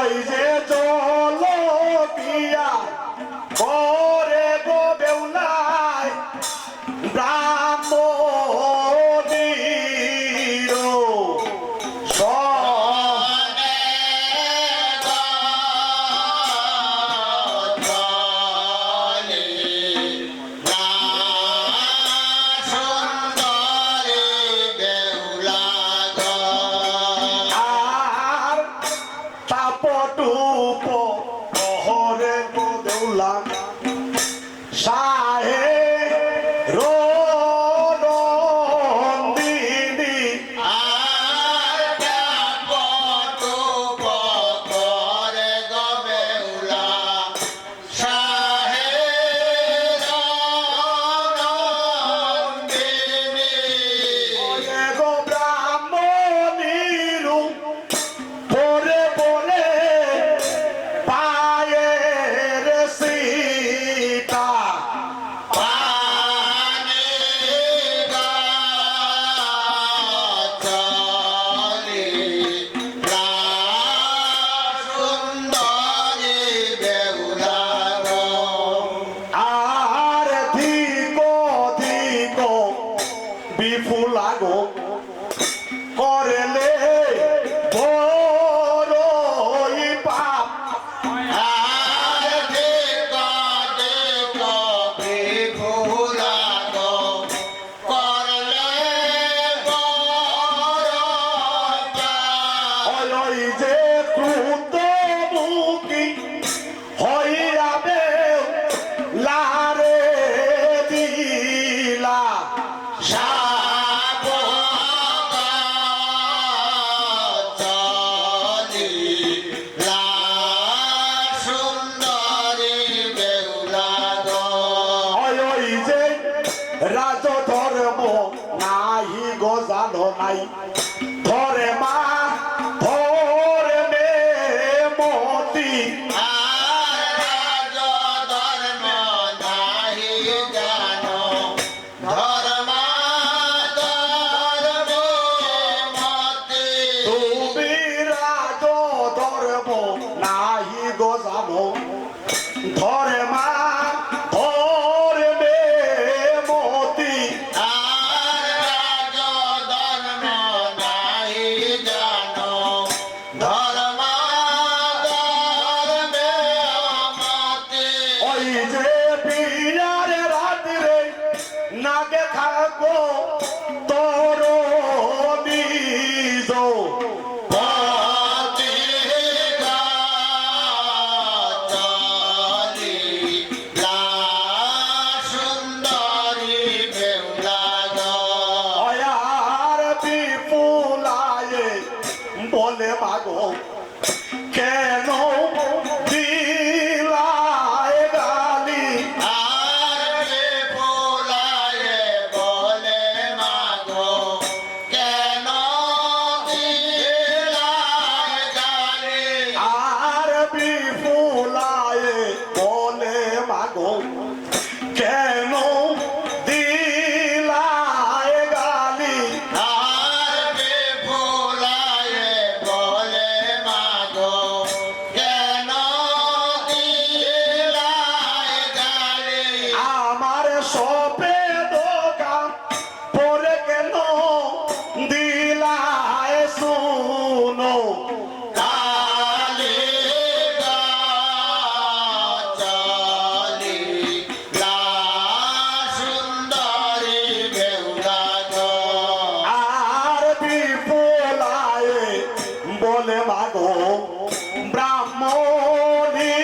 ওই যে জল দিয়া করে গো বেউলায় ব্রাহ্মণীর তাপটুপ হরে গো বেউলা সাহে রোনন্দিনী গো ব্রাহ্মণীর পরে পরে পায়ের সীতা আর ধিকো ধিকো বিপুলা গো করলে বড়ই পাপ ওই যে ক্রুদ্ধ মুখী হইয়াবে লারে দিলা ওই যে রাজ ধর্ম নাহি গো জানো নাই ধরে মা ধরে মে মতি তুমি রাজ ধর্ম নাহি গো জানো ধরে মা ধরে মে মতি ওই যে বিয়ার রাত্রে নাগে থাকো তোর নিজ অয়ার বিপুলায়ে বলে মাগো কেন দিলায় গালি আর বিপুলায়ে বলে মাগো কেন দিলায় গালি আমার সপে দোকান পরে কেন দিলায় শুনো আর বিপুলায়ে বলে মাগো ব্রাহ্মণী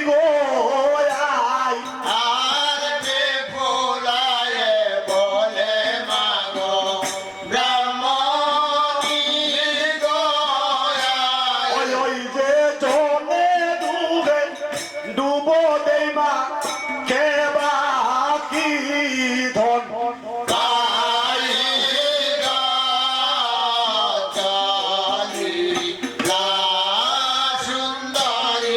গো আই ওই যে জলে ডুবে ডুবো দেই মা কে বাকি ধন সুন্দরী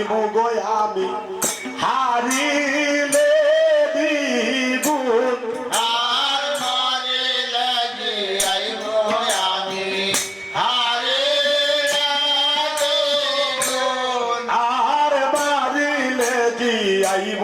মুগো আমি হারিলে দ্বিগুণ আর মারিলে দিয়াইব আমি হারিলে দ্বিগুণ আর মারিলে দিয়াইব